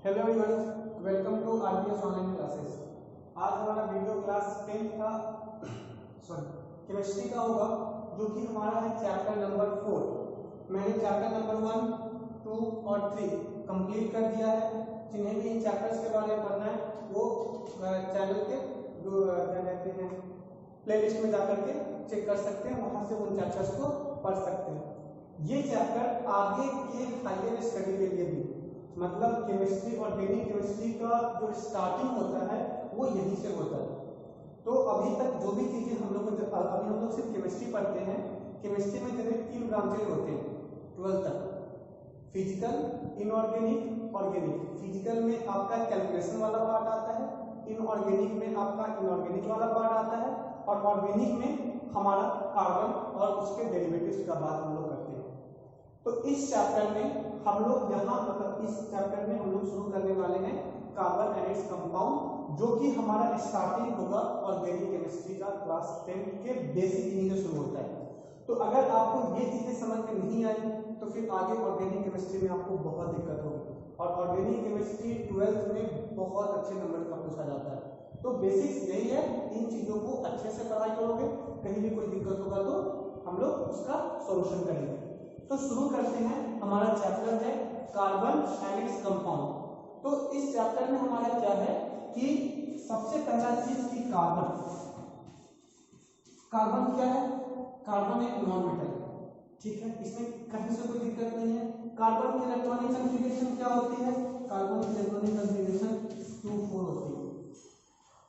Hello everyone, welcome to RPS online classes. आज हमारा video class 10 का केमिस्ट्री का होगा, जो कि हमारा है चैप्टर नंबर 4। मैंने चैप्टर नंबर 1, 2 और 3 कंप्लीट कर दिया है। जिन्हें भी इन चैप्टर्स के बारे में पढ़ना है वो चैनल के क्या कहते हैं प्लेलिस्ट में जाकर के चेक कर सकते हैं, वहां से उन चैप्टर्स को पढ़ सकते हैं। ये चैप्टर आगे के हायर स्टडी के लिए भी, मतलब केमिस्ट्री और ऑर्गेनिक केमिस्ट्री का जो स्टार्टिंग होता है वो यहीं से होता है। तो अभी तक जो भी चीजें हम लोग अभी हम लोग सिर्फ केमिस्ट्री पढ़ते हैं। केमिस्ट्री में जनरली 3 ब्रांचेज होते हैं 12th तक: फिजिकल, इनऑर्गेनिक, ऑर्गेनिक। फिजिकल में आपका कैलकुलेशन वाला पार्ट आता है, इनऑर्गेनिक में आपका इनऑर्गेनिक वाला पार्ट आता है, और ऑर्गेनिक में हमारा कार्बन और उसके डेरिवेटिव्स का बात हम लोग करते हैं। तो इस चैप्टर में हम लोग यहाँ मतलब इस चैप्टर में हम लोग शुरू करने वाले हैं कार्बन एंड इट्स कंपाउंड, जो कि हमारा स्टार्टिंग होगा ऑर्गेनिक केमिस्ट्री का क्लास 10 के बेसिक इन्हीं से शुरू होता है। तो अगर आपको ये चीजें समझ में नहीं आई तो फिर आगे ऑर्गेनिक केमिस्ट्री में आपको बहुत दिक्कत होगी, और ऑर्गेनिक केमिस्ट्री 12th में बहुत अच्छे नंबर का पूछा जाता है। तो बेसिक्स यही है, इन चीजों को अच्छे से पढ़ाई करोगे, कहीं भी कोई दिक्कत होगा तो हम लोग उसका सॉल्यूशन करेंगे। तो शुरू करते हैं। हमारा चैप्टर है कार्बन एंड इट्स कंपाउंड। तो इस चैप्टर में हमारा क्या है कि सबसे पहला चीज कि कार्बन क्या है? कार्बन एक नॉन मेटल है, ठीक है, इसमें कहीं से कोई दिक्कत नहीं है। कार्बन की इलेक्ट्रॉनिक कॉन्फ़िगरेशन क्या होती है? कार्बन की इलेक्ट्रॉनिक कॉन्फ़िगरेशन 2,4 होती है।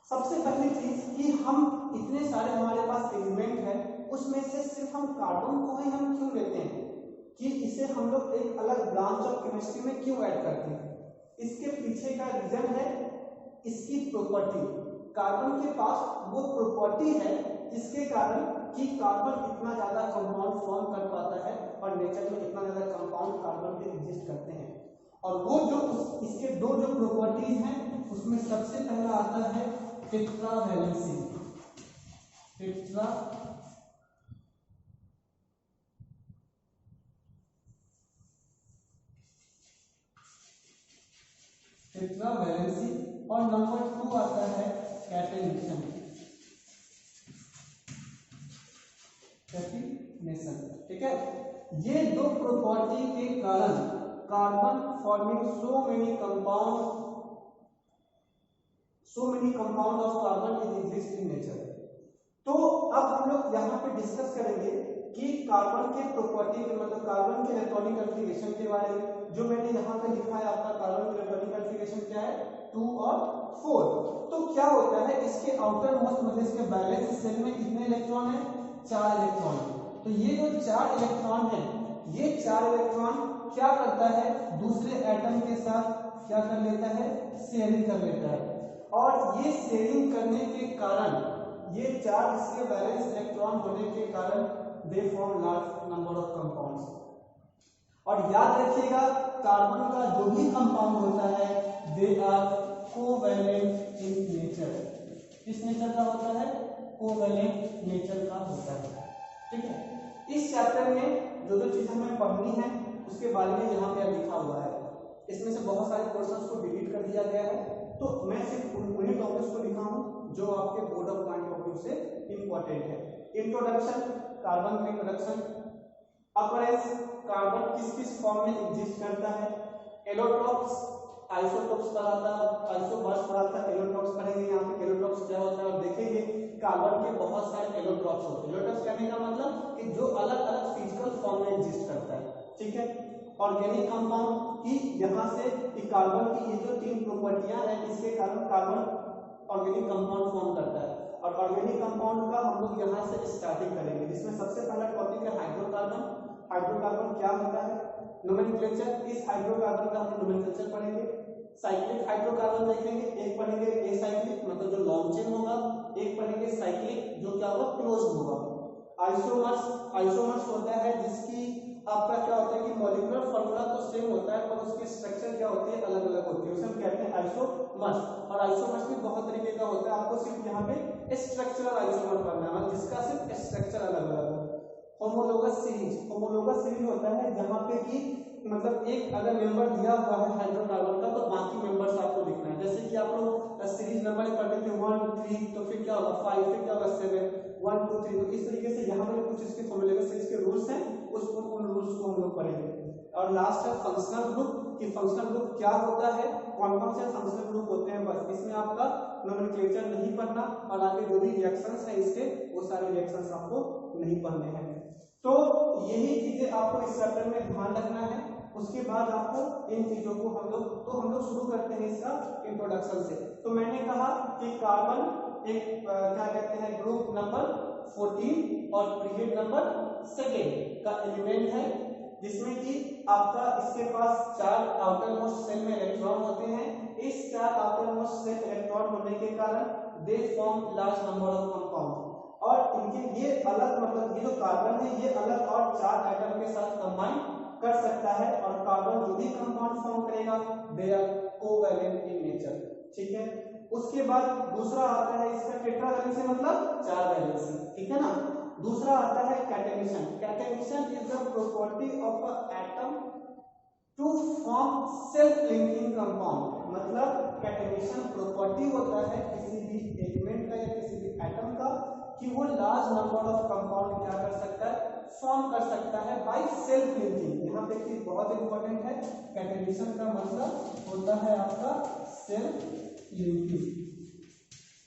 सबसे पहली चीज कि हम इतने सारे हमारे पास एलिमेंट है, उसमें से सिर्फ हम कार्बन को ही हम क्यों लेते हैं, कि इसे हम लोग एक अलग ब्रांच ऑफ केमिस्ट्री में क्यों ऐड करते हैं? इसके पीछे का रीजन है इसकी प्रॉपर्टी। कार्बन के पास वो प्रॉपर्टी है जिसके कारण कि कार्बन इतना ज्यादा कंपाउंड फॉर्म कर पाता है, और नेचर में इतना ज्यादा कंपाउंड कार्बन के एग्जिस्ट करते हैं। और वो जो इसके दो जो प्रॉपर्टीज हैं, उसमें सबसे पहला आता है टेट्रावैलेंसी। टेट्रावैलेंसी, और नंबर 2 आता है कैटेनेशन। ठीक है, ये दो प्रॉपर्टी के कारण carbon forming so many compound of carbon is exist in nature. तो अब हम लोग यहाँ पे डिस्कस करेंगे कि कार्बन के प्रॉपर्टी के मतलब कार्बन के इलेक्ट्रॉनिक कॉन्फ़िगरेशन के बारे में। जो मैंने यहाँ पे लिखा है आपका कार्बन की इलेक्ट्रॉनिक कॉन्फ़िगरेशन क्या है? 2 और 4। तो क्या होता है, इसके आउटर मोस्ट मतलब इसके वैलेंस शेल में कितने इलेक्ट्रॉन है? 4 इलेक्ट्रॉन। तो ये जो 4 इलेक्ट्रॉन है, ये 4 इलेक्ट्रॉन क्या करता है? दूसरे एटम के साथ क्या कर लेता है? शेयरिंग कर लेता है। और ये शेयरिंग करने के कारण ये 4 इसके वैलेंस इलेक्ट्रॉन होने के कारण they form large number of compounds. और याद रखिएगा, कार्बन का जो भी कंपाउंड होता है they are covalent in nature. किस नेचर का होता है? कोवैलेंट नेचर का होता है। ठीक है, इस चैप्टर में जो चीज हमें पढ़नी है उसके बारे में यहाँ पे लिखा हुआ है। इसमें से बहुत सारे पोर्शंस को डिलीट कर दिया गया है, तो मैं सिर्फ उन्हीं टॉपिक्स को लिखा हूँ जो आपके board of point of view से इंपॉर्टेंट है। इंट्रोडक्शन, कार्बन का इंट्रोडक्शन। अपरेंस, कार्बन किस किस फॉर्म में एग्जिस्ट करता है। एलोट्रॉप्स, आइसोटॉप्स पढ़ाता है, आइसोमर्स पढ़ाता है, एलोट्रॉप्स पढ़ेंगे। यहाँ पे एलोट्रॉप्स क्या होता है और देखेंगे कार्बन के बहुत सारे एलोट्रॉप्स होते हैं। एलोट्रॉप्स कहने का मतलब कि जो अलग अलग फिजिकल फॉर्म में एग्जिस्ट करता है। ठीक है, ऑर्गेनिक कंपाउंड की यहाँ से कार्बन की ये जो 3 प्रॉपर्टियां हैं, इसके कारण कार्बन ऑर्गेनिक कंपाउंड फॉर्म करता है। और ऑर्गेनिक कंपाउंड का हम लोग यहाँ से स्टार्टिंग करेंगे, जिसमें सबसे पहला टॉपिक है हाइड्रोकार्बन। हाइड्रोकार्बन क्या होता है? नोमेनक्लेचर। इस हाइड्रोकार्बन का हम नोमेनक्लेचर पढ़ेंगे। साइक्लिक हाइड्रोकार्बन देखेंगे, एक पढ़ेंगे एसाइक्लिक मतलब जो लॉन्ग चेन होगा, एक पढ़ेंगे साइक्लिक जो क्या होगा? क्लोज्ड होगा। आइसोमर्स होता है जिसकी आपका क्या होता है कि मॉलिक्यूलर फार्मूला तो सेम होता है, पर उसकी स्ट्रक्चर क्या होती है? अलग अलग होती है, उसे हम कहते हैं आइसोमर्स। और आइसोमर्स भी बहुत तरीके का होता है, आपको सिर्फ यहाँ पे स्ट्रक्चरल आइसोमर पढ़ना है, जिसका सिर्फ स्ट्रक्चर अलग अलग है। होमोलोगस सीरीज होता है जहाँ पे कि मतलब एक अगर मेंबर दिया हुआ है हाइड्रोकार्बन का, तो बाकी मेंबर्स आपको लिखना है। जैसे कि आप लोग सीरीज नंबर पढ़ते थे 1 3, तो फिर क्या होगा 5, फिर क्या होगा 7 1 2 3। तो इस तरीके से यहाँ पर कुछ इसके फॉर्मूले से इसके रूल्स हैं, उसको उन रूल्स को हम लोग पढ़ेंगे। और लास्ट है फंक्शनल ग्रुप, कि फंक्शनल ग्रुप क्या होता है, कौन कौन से फंक्शनल ग्रुप होते हैं। बस इसमें आपका नोमेनक्लेचर नहीं पढ़ना, और आगे जो भी रिएक्शंस है इसके, वो सारे रिएक्शंस आपको नहीं पढ़ने हैं। तो यही चीजें आपको इस चैप्टर में ध्यान रखना है। उसके बाद आपको इन चीजों को हम लोग शुरू करते हैं इसका इंट्रोडक्शन से। तो मैंने कहा कि कार्बन एक क्या कहते हैं ग्रुप नंबर 14 और पीरियड नंबर 2 का एलिमेंट है, जिसमें कि आपका इसके पास 4 आउटर मोस्ट शेल में इलेक्ट्रॉन होते हैं। इस 4 आउटर मोस्ट शेल इलेक्ट्रॉन होने के कारण they form large number of compound, और इनके ये अलग मतलब ये जो कार्बन है ये अलग और 4 एटम के साथ कंबाइन कर सकता है, और कार्बन जो भी कंपाउंड फॉर्म करेगा they are covalent in nature. ठीक है, उसके बाद दूसरा आता है इसका टेट्रावैलेंसी, मतलब 4 वैलेंसी। ठीक है ना। दूसरा आता है catenation. Catenation is the property of a atom to form self linking compound. मतलब कैटेनेशन प्रॉपर्टी होता है किसी भी एलिमेंट का या किसी भी एटम का, कि वो लार्ज नंबर ऑफ कंपाउंड क्या कर सकता है, फॉर्म कर सकता है बाय सेल्फ लिंकिंग। यहाँ देखिए बहुत इंपॉर्टेंट है, कैटेनेशन का मतलब होता है आपका सेल्फ लिंकिंग।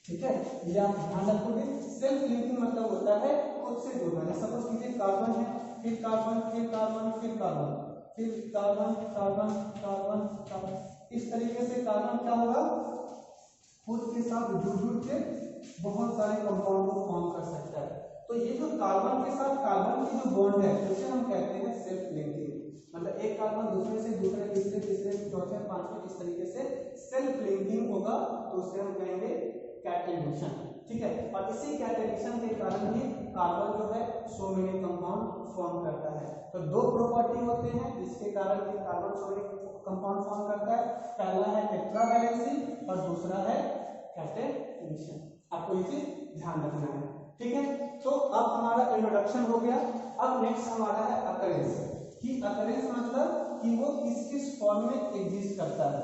ठीक है, ये आप ध्यान रखोगे। सेल्फ लिंकिंग मतलब होता है खुद से जुड़ना। जैसे सपोज कीजिए कार्बन है, फिर कार्बन, फिर कार्बन, फिर कार्बन, फिर कार्बन कार्बन कार्बन कार्बन, इस तरीके से कार्बन क्या होगा, खुद के साथ जुड़ के बहुत सारे कंपाउंड को फॉर्म कर सकता है। तो ये जो कार्बन के साथ कार्बन की जो बॉन्ड है उसे हम कहते हैं सेल्फ लिंकिंग। मतलब एक कार्बन दूसरे से दूसरे तीसरे तीसरे चौथे पांचवें इस तरीके से सेल्फ लिंकिंग होगा, तो उसे हम कहेंगे कैटेनेशन। ठीक है, और इसी कैटेनेशन के कारण ही कार्बन जो है सो मेनी कंपाउंड फॉर्म करता है। तो 2 प्रॉपर्टी होते हैं जिसके कारण ये carbon so many compound form करता है। पहला है टेट्रावैलेंसी और दूसरा है कैटेनेशन। आपको ये चीज ध्यान रखना है। ठीक है, तो अब हमारा इंट्रोडक्शन हो गया। अब नेक्स्ट हमारा है अकरेंस, कि अकरेंस मतलब कि वो किस किस फॉर्म में एग्जिस्ट करता है।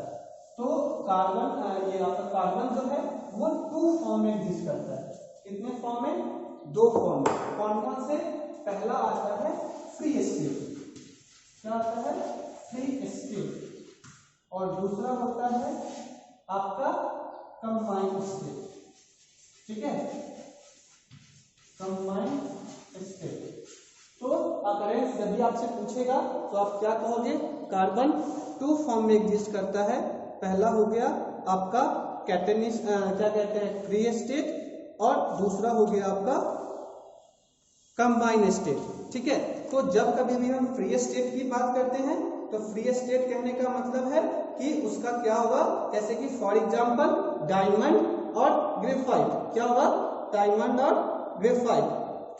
तो कार्बन ये आपका कार्बन जो है वो 2 फॉर्म में एग्जिस्ट करता है। कितने फॉर्म में, 2 फॉर्म में। कौन कौन से, पहला आता है फ्री स्टेट, क्या आता है फ्री स्टेट, और दूसरा होता है आपका कंबाइंड स्टेट। ठीक है, कंबाइंड स्टेट। तो अकरेंस जब भी आपसे पूछेगा तो आप क्या कहोगे, कार्बन 2 फॉर्म में एग्जिस्ट करता है। पहला हो गया आपका कैटेनेशन क्या कहते हैं फ्री स्टेट, और दूसरा हो गया आपका कंबाइंड स्टेट। ठीक है, तो जब कभी भी हम फ्री स्टेट की बात करते हैं तो फ्री स्टेट कहने का मतलब है कि उसका क्या होगा, जैसे कि फॉर एग्जांपल डायमंड और ग्रेफाइट, क्या होगा डायमंड और ग्रेफाइट,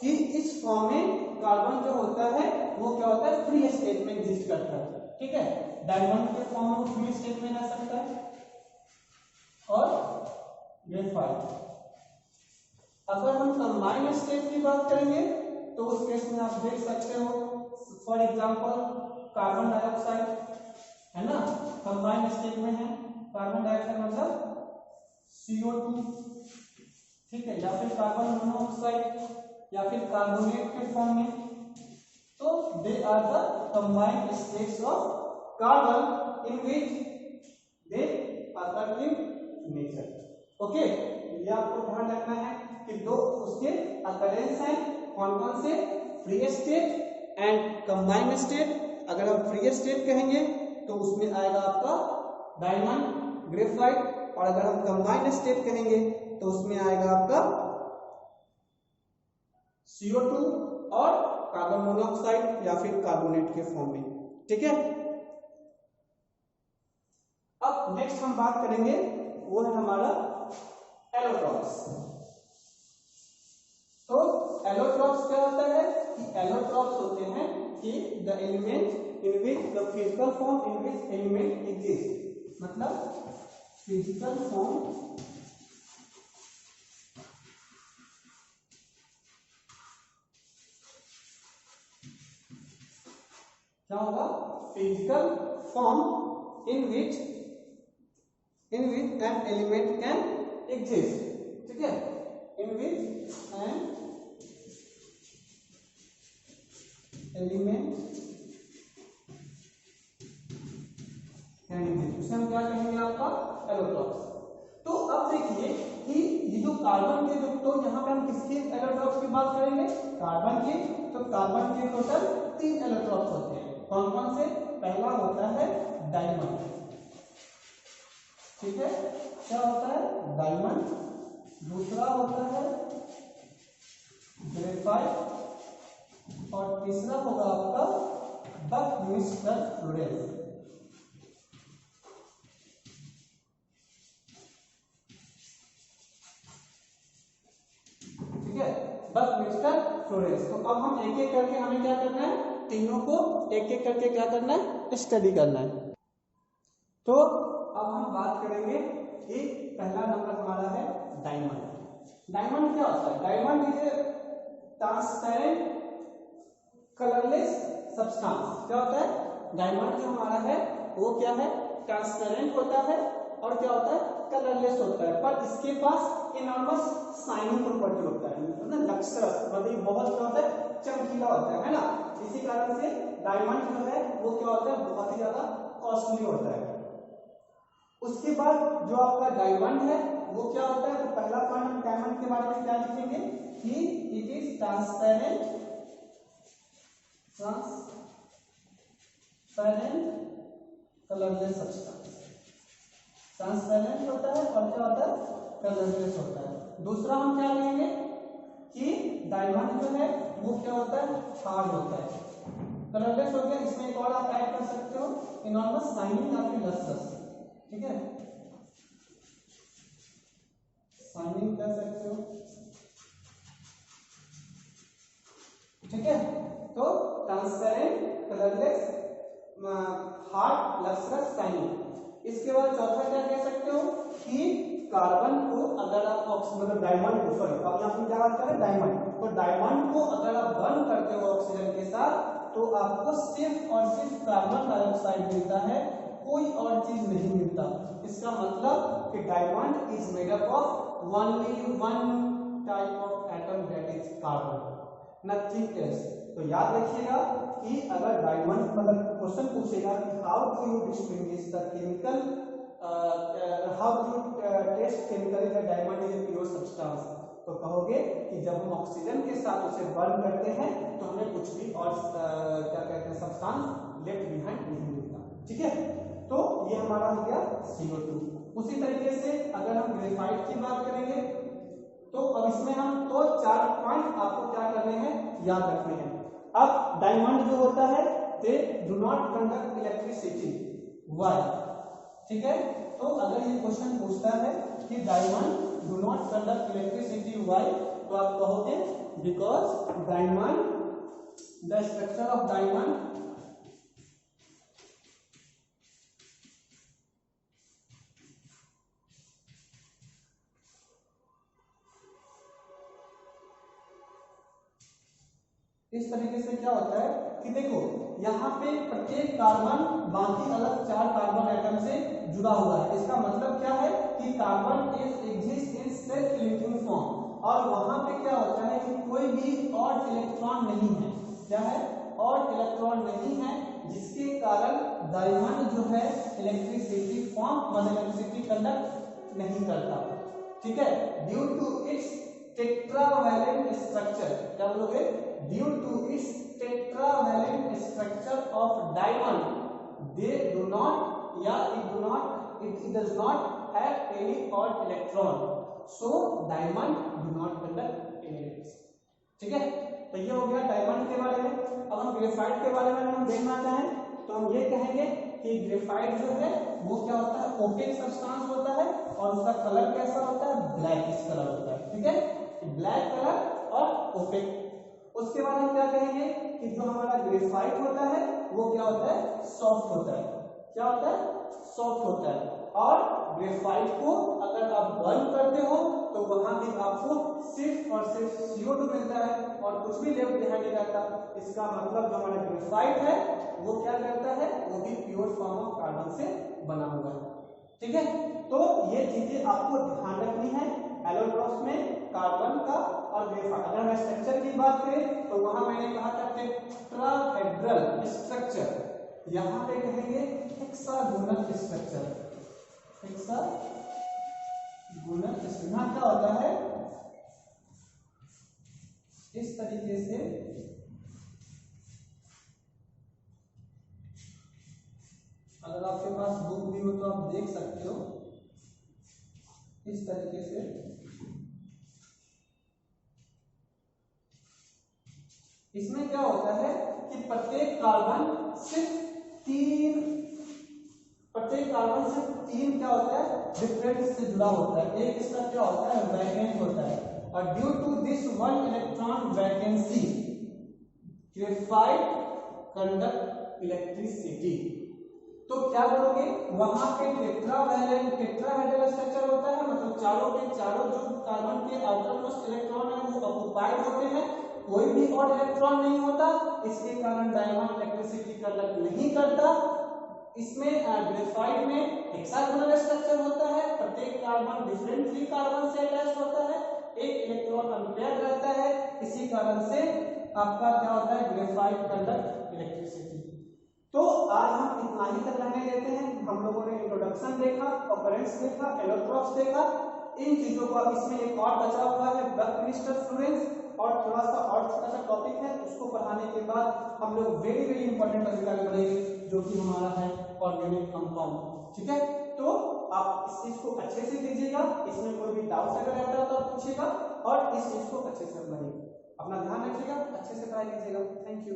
कि इस फॉर्म में कार्बन जो होता है वो क्या होता है फ्री स्टेट में एग्जिस्ट करता है। ठीक है, डायमंड के फॉर्म में फ्री स्टेट में रह सकता है, और ग्रेफाइट। अगर हम कंबाइंड स्टेट की बात करेंगे तो उस केस में आप देख सकते हो, फॉर एग्जांपल कार्बन डाइऑक्साइड है ना, कंबाइंड स्टेट में है। कार्बन डाइऑक्साइड मतलब CO2, ठीक है, या फिर कार्बन मोनोऑक्साइड, या फिर कार्बोनेट के फॉर्म में। तो they are the combined states of carbon in which they occur in nature. Okay, ये आपको ध्यान रखना है कि 2 उसके अकरेंस हैं, कौन कौन से, free state and combined state. अगर हम फ्री स्टेट कहेंगे तो उसमें आएगा आपका डायमंड ग्रेफाइट, और अगर हम कंबाइंड स्टेट कहेंगे तो उसमें आएगा आपका CO2 और कार्बन मोनोऑक्साइड या फिर कार्बोनेट के फॉर्म में। ठीक है, अब नेक्स्ट हम बात करेंगे वो है हमारा एलोट्रॉप्स। तो एलोट्रॉप्स क्या होता है कि एलोट्रॉप्स होते हैं कि the element in which the physical form in which element exist, मतलब फिजिकल फॉर्म क्या होगा, physical form in which an element can exist, ठीक है, in which an element can exist, उसे हम क्या कहेंगे आपका एलोट्रॉप्स। तो अब देखिए कि ये जो कार्बन के जो, तो यहाँ पे हम किसके एलोट्रॉप्स की बात करेंगे, कार्बन के। तो कार्बन के टोटल 3 एलोट्रॉप्स होते हैं, कौन कौन से, पहला होता है डायमंड, ठीक है, क्या होता है डायमंड, दूसरा होता है ग्रेफाइट और तीसरा होगा आपका बकमिस्टर फ्लोरेंस, ठीक है, बकमिस्टर फ्लोरेंस। तो अब हम एक एक करके हमें क्या करना है, तीनों को एक एक करके क्या करना है, स्टडी करना है। तो अब हम बात करेंगे कि पहला नंबर हमारा है डायमंड। डायमंड क्या होता है, diamond is A transparent colourless substance. क्या होता है, डायमंड जो हमारा है वो क्या है, ट्रांसपेरेंट होता है और क्या होता है, कलरलेस होता है, पर इसके पास इनॉर्मस शाइनिंग प्रॉपर्टी होता है, ना लक्सरस, मतलब बहुत क्या होता है, चमकीला होता है ना। इसी कारण से डायमंड जो है वो क्या होता है, बहुत ही ज्यादा कॉस्टली होता है। उसके बाद जो आपका डायमंड है वो क्या होता है, तो पहला पॉइंट हम डायमंड के बारे में क्या लिखेंगे कि it is transparent colourless substance, transparent होता है और क्या होता है, कलरलेस होता है। दूसरा हम क्या लेंगे कि डायमंड जो है वो क्या होता है, हार्ड होता है, कलरलेस हो गया। इसमें एक और आप ऐड कर सकते हो, इनॉर्मस शाइनिंग या फिर लस्ट्रस, ठीक है, शाइनिंग कर सकते हो, ठीक है। तो transparent colourless hard lustrous shining. इसके बाद चौथा क्या कह सकते हो कि कार्बन को अगर आप मतलब डायमंड को, सॉरी अब यहाँ पे क्या बात कर रहे हैं, डायमंड, तो डायमंड को अगर आप बर्न करते हो ऑक्सीजन के साथ तो आपको सिर्फ और सिर्फ कार्बन डाइऑक्साइड मिलता है, कोई और चीज नहीं मिलता। इसका मतलब कि diamond is made up of only one type of atom, that is carbon, nothing else. तो याद रखिएगा कि अगर डायमंड मतलब क्वेश्चन पूछेगा कि how do you distinguish the chemical, how do you test chemically the diamond is a pure substance, तो कहोगे कि जब हम ऑक्सीजन के साथ उसे बर्न करते हैं तो हमें कुछ भी और क्या कहते हैं, सब्सटेंस लेफ्ट बिहाइंड नहीं मिलता, ठीक है। तो ये हमारा हो गया CO2। उसी तरीके से अगर हम ग्रेफाइट की बात करेंगे तो अब इसमें हम तो 4 पॉइंट आपको क्या करने हैं, याद रखने हैं। अब डायमंड जो होता है दे do not conduct electricity, why, ठीक है। तो अगर ये क्वेश्चन पूछता है कि diamond do not conduct electricity, why, तो आप कहोगे because diamond, the structure of diamond इस तरीके से क्या होता है कि देखो यहाँ पे प्रत्येक कार्बन बाकी अलग 4 कार्बन एटम से जुड़ा हुआ है। इसका मतलब क्या है कि carbon is exist in self linking form, और वहां पे क्या होता है कि कोई भी और इलेक्ट्रॉन नहीं है, क्या है, और इलेक्ट्रॉन नहीं है, जिसके कारण डायमंड जो है इलेक्ट्रिसिटी फॉर्म मतलब इलेक्ट्रिसिटी कंडक्ट नहीं करता, ठीक है, due to its tetravalent structure. क्या बोलोगे, due to its tetravalent structure of diamond they do not या it does not have any odd electron, so diamond do not conduct any electricity, ठीक है। तो ये हो गया डायमंड के बारे में। अब हम ग्रेफाइट के बारे में हम देखना चाहें तो हम ये कहेंगे कि ग्रेफाइट जो है वो क्या होता है, ओपेक सब्सटेंस होता है और उसका कलर कैसा होता है, ब्लैकिश कलर होता है, ठीक है, ब्लैक कलर और ओपेक। उसके बाद हम क्या कहेंगे कि जो हमारा ग्रेफाइट होता है वो क्या होता है, सॉफ्ट होता है, क्या होता है, सॉफ्ट होता है। और ग्रेफाइट को अगर आप बर्न करते हो तो वहां भी आपको सिर्फ और सिर्फ CO2 मिलता है और कुछ भी लेफ्ट बिहाइंड नहीं रहता। इसका मतलब जो हमारा ग्रेफाइट है वो क्या करता है, वो भी प्योर फॉर्म ऑफ कार्बन से बना हुआ है। ठीक है, तो ये चीजें आपको ध्यान रखनी है एलोट्रॉप्स में कार्बन का और ग्रेफाइट। अगर हम स्ट्रक्चर की बात करें तो वहां मैंने कहा था टेट्राहेड्रल स्ट्रक्चर, यहां पे कहेंगे हेक्सागोनल स्ट्रक्चर। हेक्सागोनल स्ट्रक्चर क्या होता है, इस तरीके से अगर आपके पास बुक भी हो तो आप देख सकते हो, इस तरीके से इसमें क्या होता है कि प्रत्येक कार्बन सिर्फ तीन क्या होता है, डिफरेंट से जुड़ा होता है। एक इसका क्या होता है, वैकेंट होता है, और due to this one electron vacancy graphite conduct electricity. तो क्या बोलोगे, वहां पे टेट्राहेड्रल स्ट्रक्चर होता है, मतलब चारों के चारों जो कार्बन के आउटर मोस्ट इलेक्ट्रॉन है वो ऑक्युपाइड होते हैं, कोई भी और इलेक्ट्रॉन नहीं होता, इसके कारण डायमंड इलेक्ट्रिसिटी कंडक्ट नहीं करता। इसमें ग्रेफाइट में हेक्सागोनल स्ट्रक्चर होता है, प्रत्येक कार्बन डिफरेंट 3 कार्बन से अटैच होता है, एक इलेक्ट्रॉन अनपेयर्ड रहता है, इसी कारण से आपका क्या होता है, ग्रेफाइट कंडक्ट इलेक्ट्रिसिटी। तो आज हम इतना ही तक रहने देते हैं। हम लोगों ने इंट्रोडक्शन देखा, ऑकरेंस देखा, एलोट्रॉप्स देखा, इन चीजों को। अब इसमें एक और बचा हुआ है बकमिस्टर फ्लोरेंस, और थोड़ा सा और छोटा सा टॉपिक है, उसको पढ़ाने के बाद हम लोग वेरी इंपॉर्टेंट टॉपिक आगे बढ़ेंगे जो कि हमारा है ऑर्गेनिक कंपाउंड। ठीक है, तो आप इस चीज को अच्छे से लीजिएगा, इसमें कोई भी डाउट अगर रहता है तो आप पूछिएगा, और इस चीज को अच्छे से पढ़िएगा। अपना ध्यान रखिएगा, अच्छे से पढ़ाई कीजिएगा। Thank you.